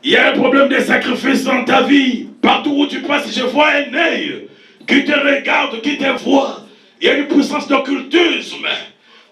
Il y a un problème de sacrifice dans ta vie. Partout où tu passes, je vois un œil qui te regarde, qui te voit. Il y a une puissance d'occultisme.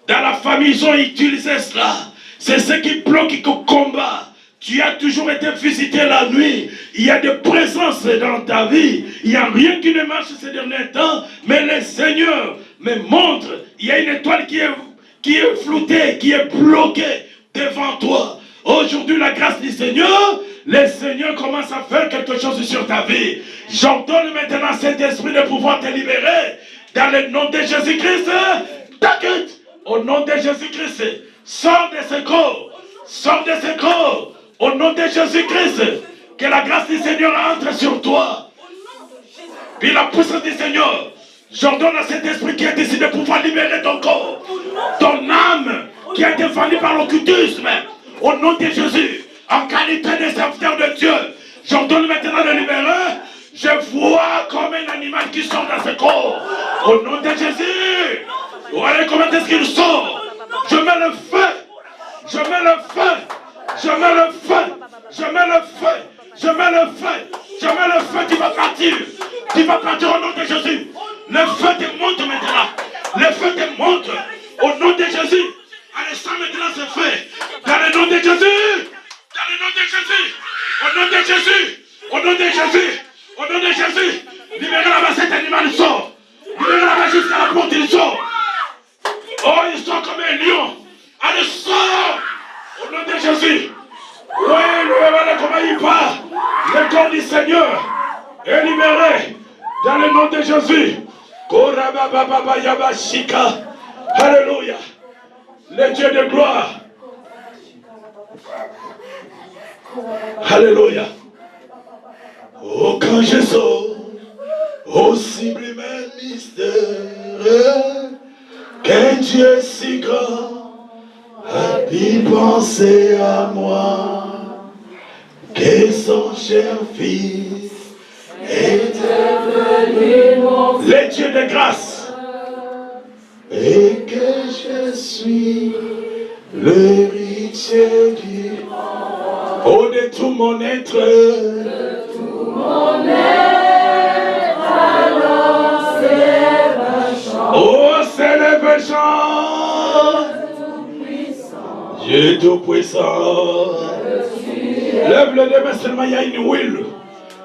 Dans la famille, ils ont utilisé cela. C'est ce qui bloque, qui combat. Tu as toujours été visité la nuit. Il y a des présences dans ta vie. Il n'y a rien qui ne marche ces derniers temps. Mais le Seigneur me montre. Il y a une étoile qui est floutée, qui est bloquée devant toi. Aujourd'hui, la grâce du Seigneur, le Seigneur commence à faire quelque chose sur ta vie. J'ordonne maintenant cet esprit de pouvoir te libérer. Dans le nom de Jésus-Christ, t'inquiète. Au nom de Jésus-Christ, sors de ce corps. Sors de ce corps. Au nom de Jésus-Christ, que la grâce du Seigneur entre sur toi. Puis la puissance du Seigneur, j'ordonne à cet esprit qui est ici de pouvoir libérer ton corps. Ton âme qui a été vendue par l'occultisme. Au nom de Jésus, en qualité de serviteur de Dieu, j'ordonne maintenant de libérer. Je vois comme un animal qui sort dans ce corps. Au nom de Jésus. Voilà comment est-ce qu'il sort. Je mets le feu. Je mets le feu. Je mets le feu. Je mets le feu. Je mets le feu. Je mets le feu. Tu vas partir. Tu vas partir au nom de Jésus. Le feu te monte maintenant. Le feu te monte. Au nom de Jésus. Allez, ça maintenant se fait. Dans le nom de Jésus. Dans le nom de Jésus. Au nom de Jésus. Au nom de Jésus. Au nom de Jésus. Libérez là-bas cet animal, il sort. Libérez là-bas jusqu'à la porte, il sort. Oh, il sort comme un lion. Allez, sort. Au nom de Jésus. Oui, voilà comment il part. Le corps du Seigneur est libéré. Dans le nom de Jésus. Alléluia. Le Dieu de gloire. Alléluia. Oh, quand je sors au sublime mystère, que Dieu si grand a pu penser à moi, que son cher fils était venu mon fils, le Dieu de grâce, et que je suis l'héritier du roi. Oh, de tout mon être, mon être, alors s'élève un chant. Oh, s'élève un chant. Dieu Tout-Puissant. Lève le deux mains seulement, il y a une huile.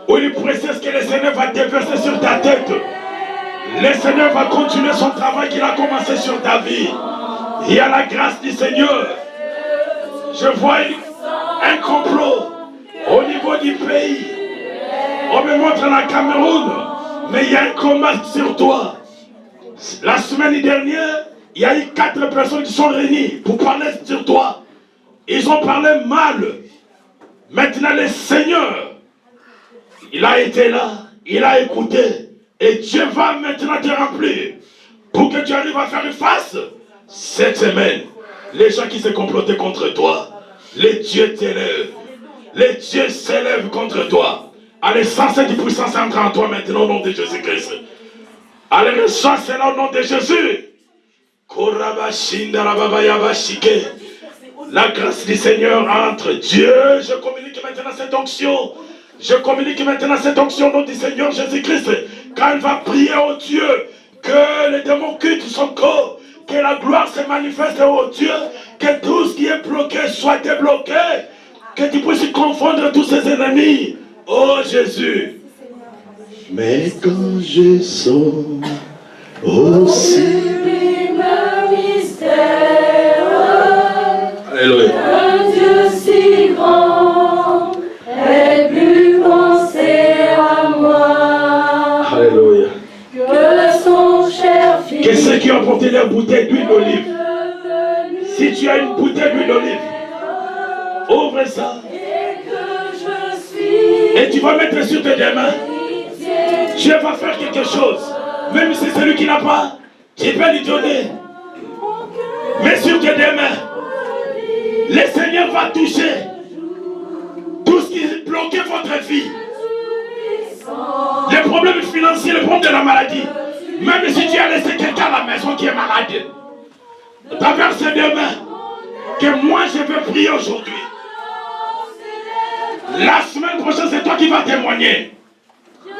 Huile précieuse que le Seigneur va déverser sur ta tête. Le Seigneur va continuer son travail qu'il a commencé sur ta vie. Il y a la grâce du Seigneur. Je vois un complot au niveau du pays. On me montre la Cameroun, mais il y a un combat sur toi. La semaine dernière, il y a eu 4 personnes qui sont réunies pour parler sur toi. Ils ont parlé mal. Maintenant, le Seigneur, il a été là, il a écouté. Et Dieu va maintenant te remplir pour que tu arrives à faire face cette semaine. Les gens qui se complotaient contre toi, les dieux t'élèvent. Les dieux s'élèvent contre toi. Allez, sans cette puissance entre en toi maintenant au nom de Jésus-Christ. Allez, reçois cela au nom de Jésus. La grâce du Seigneur entre Dieu. Je communique maintenant cette onction. Je communique maintenant cette onction au nom du Seigneur Jésus-Christ. Quand il va prier au Dieu, que les démons quittent son corps, que la gloire se manifeste au Dieu, que tout ce qui est bloqué soit débloqué, que tu puisses confondre tous ses ennemis. Oh Jésus. Mais quand je sors au sublime mystère, alléluia. Un Dieu si grand ait pu penser à moi. Alléluia. Que son cher fils. Que ceux qui ont porté leur bouteille d'huile d'olive, si tu as une bouteille d'huile d'olive, ouvre ça. Et tu vas mettre sur tes mains. Dieu va faire quelque chose. Même si c'est celui qui n'a pas, tu peux lui donner. Mets sur tes mains. Le Seigneur va toucher tout ce qui bloquait votre vie. Les problèmes financiers, les problèmes de la maladie. Même si tu as laissé quelqu'un à la maison qui est malade, t'as ces deux mains que moi je veux prier aujourd'hui. La semaine prochaine, c'est toi qui vas témoigner. Dieu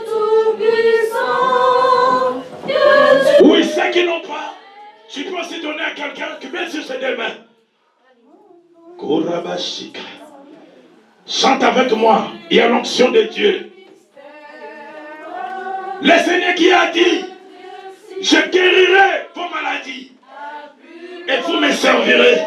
tout-puissant, Oui, ceux qui n'ont pas, tu peux aussi donner à quelqu'un qui met sur ses deux mains. Korabashika. Chante avec moi. Il y a l'onction de Dieu. Le Seigneur qui a dit, je guérirai vos maladies et vous me servirez.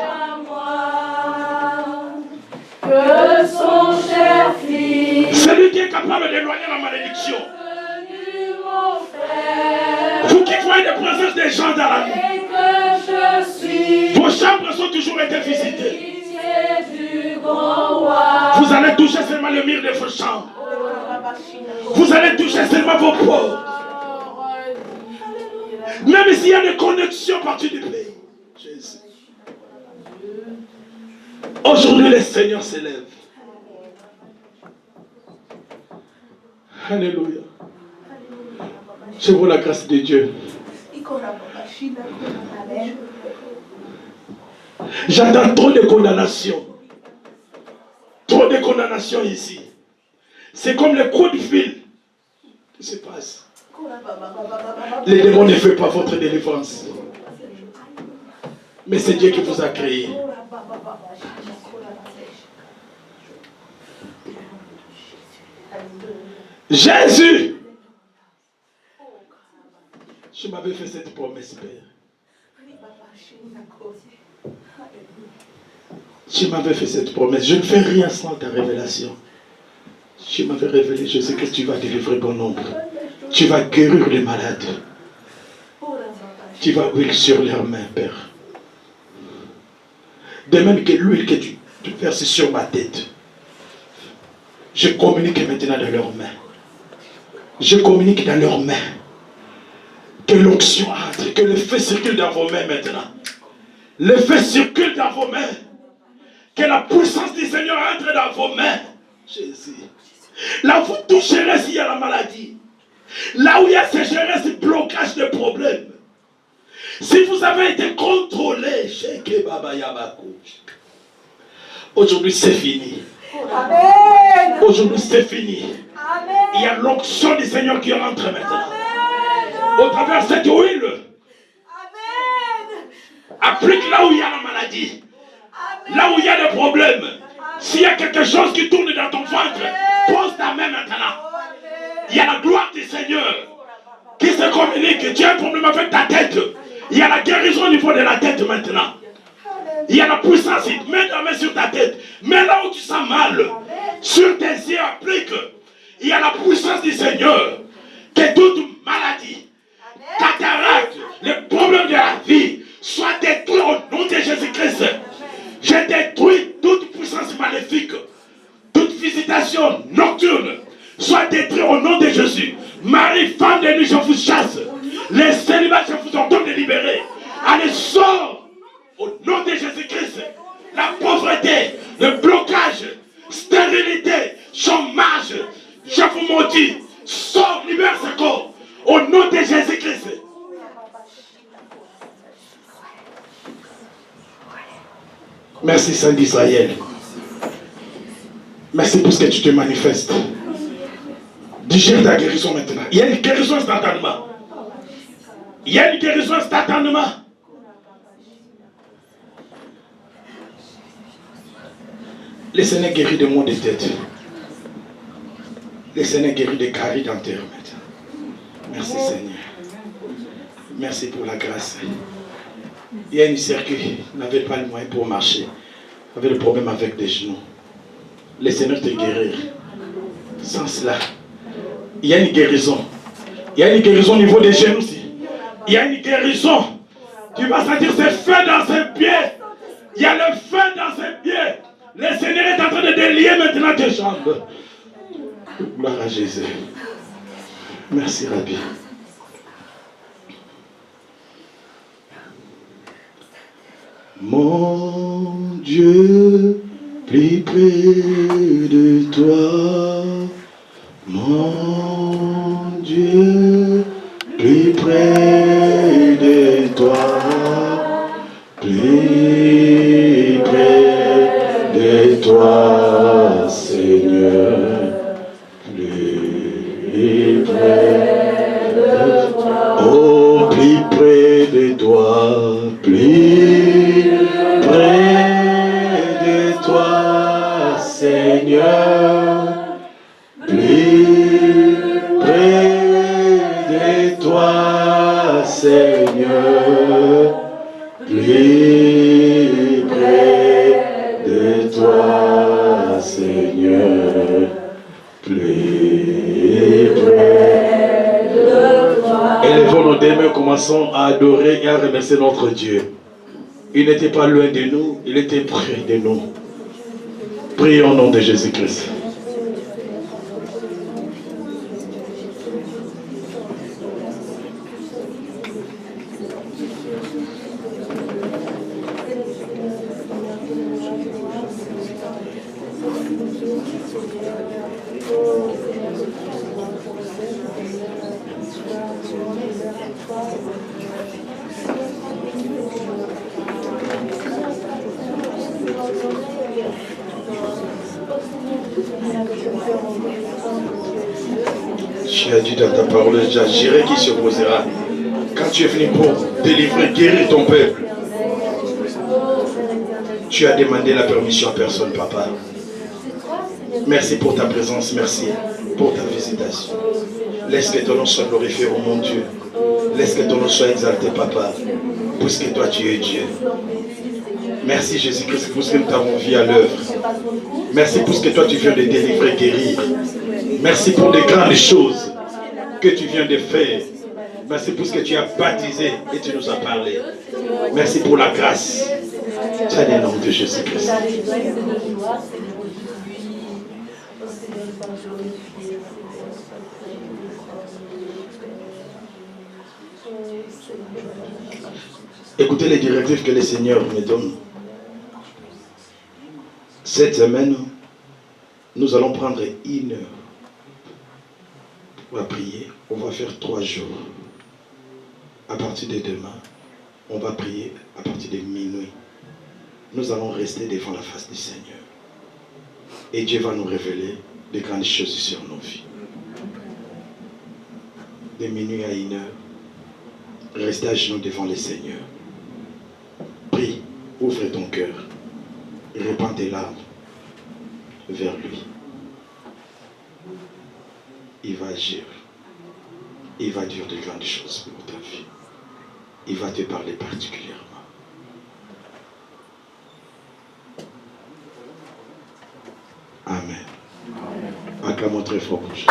que son cher fils, Celui qui est capable d'éloigner la malédiction. venu mon frère, Vous qui voyez des présences des gens dans la nuit, et que je suis vos chambres sont toujours été visitées. héritier du grand roi. Vous allez toucher seulement le mur de vos chambres. Vous allez toucher seulement vos portes. Même s'il y a des connexions partout du pays. Jésus. Aujourd'hui, le Seigneur s'élève. Alléluia. Je vois la grâce de Dieu. J'entends trop de condamnations. Trop de condamnations ici. C'est comme le coup de fil qui se passe. Les démons ne font pas votre délivrance. Mais c'est Dieu qui vous a créé. Jésus, je m'avais fait cette promesse, Père. Tu m'avais fait cette promesse. Je ne fais rien sans ta révélation. Tu m'avais révélé, je sais que tu vas délivrer bon nombre. Tu vas guérir les malades. Tu vas huiler sur leurs mains, Père. De même que l'huile que tu verses sur ma tête. Je communique maintenant dans leurs mains. Je communique dans leurs mains. Que l'onction entre, que le feu circule dans vos mains maintenant. Le feu circule dans vos mains. Que la puissance du Seigneur entre dans vos mains. Jésus. Là où vous toucherez s'il y a la maladie. Là où il y a sécheresse, blocage de problèmes. Si vous avez été contrôlé, aujourd'hui c'est fini. Amen. Aujourd'hui c'est fini. Amen. Il y a l'onction du Seigneur qui rentre maintenant. Au travers de cette huile. Amen. Applique là où il y a la maladie. Là où il y a des problèmes. S'il y a quelque chose qui tourne dans ton ventre, pose ta main maintenant. Il y a la gloire du Seigneur qui se communique. Tu as un problème avec ta tête. Il y a la guérison au niveau de la tête maintenant. Il y a la puissance. Mets ta main sur ta tête. Mets là où tu sens mal. Sur tes yeux, applique. Il y a la puissance du Seigneur. Que toute maladie, cataracte, les problèmes de la vie soient détruits au nom de Jésus-Christ. Je détruis toute puissance maléfique. Toute visitation nocturne soit détruite au nom de Jésus. Marie, femme de nuit, je vous chasse. Les célibats, je vous ordonne de libérer. Allez, sors au nom de Jésus-Christ. La pauvreté, le blocage, stérilité, chômage, je vous maudis. Sors, libère ce corps au nom de Jésus-Christ. Merci Saint d'Israël. Merci pour ce que tu te manifestes. Digère ta guérison maintenant. Il y a une guérison instantanément. Il y a une guérison instantanément. Le Seigneur guérit de maux de tête. Le Seigneur guérit des caries dentaires maintenant. Merci Seigneur. Merci pour la grâce. Il y a une sœur qui n'avait pas le moyen pour marcher. Avait le problème avec des genoux. Le Seigneur te guérir. Sans cela, il y a une guérison. Il y a une guérison au niveau des genoux aussi. Il y a une guérison. Tu vas sentir ce feu dans ses pieds. Il y a le feu dans ses pieds. Le Seigneur est en train de délier maintenant tes jambes. Gloire à Jésus. Merci Rabbi. Mon Dieu, plus près de toi. Mon Dieu, plus près de toi. Plus près de toi, c'est Seigneur, plus près de toi. Oh, plus près de toi, plus près de toi, Seigneur, plus près de toi, Seigneur, plus près de toi, Seigneur, plus près de toi. Élevons nos deux mains, commençons à adorer et à remercier notre Dieu. Il n'était pas loin de nous, il était près de nous. Prions au nom de Jésus-Christ. Tu as dit dans ta parole, j'agirai qui s'opposera. Quand tu es venu pour délivrer, guérir ton peuple, tu as demandé la permission à personne, papa. Merci pour ta présence, merci pour ta visitation. Laisse que ton nom soit glorifié, oh mon Dieu. Laisse que ton nom soit exalté, papa, puisque toi tu es Dieu. Merci Jésus-Christ pour ce que nous t'avons vu à l'œuvre. Merci pour ce que toi tu viens de délivrer, guérir. Merci pour les grandes choses que tu viens de faire. Merci pour ce que tu as baptisé et tu nous as parlé. Merci pour la grâce. C'est le nom de Jésus-Christ. Écoutez les directives que le Seigneur me donne. Cette semaine, nous allons prendre 1 heure pour prier. On va faire 3 jours. À partir de demain, on va prier à partir de minuit. Nous allons rester devant la face du Seigneur. Et Dieu va nous révéler des grandes choses sur nos vies. De minuit à 1 heure, restez à genoux devant le Seigneur. Prie, ouvre ton cœur. Répands tes larmes vers lui. Il va agir. Il va dire de grandes choses pour ta vie. Il va te parler particulièrement. Amen. Acclamons très fort pour Jésus.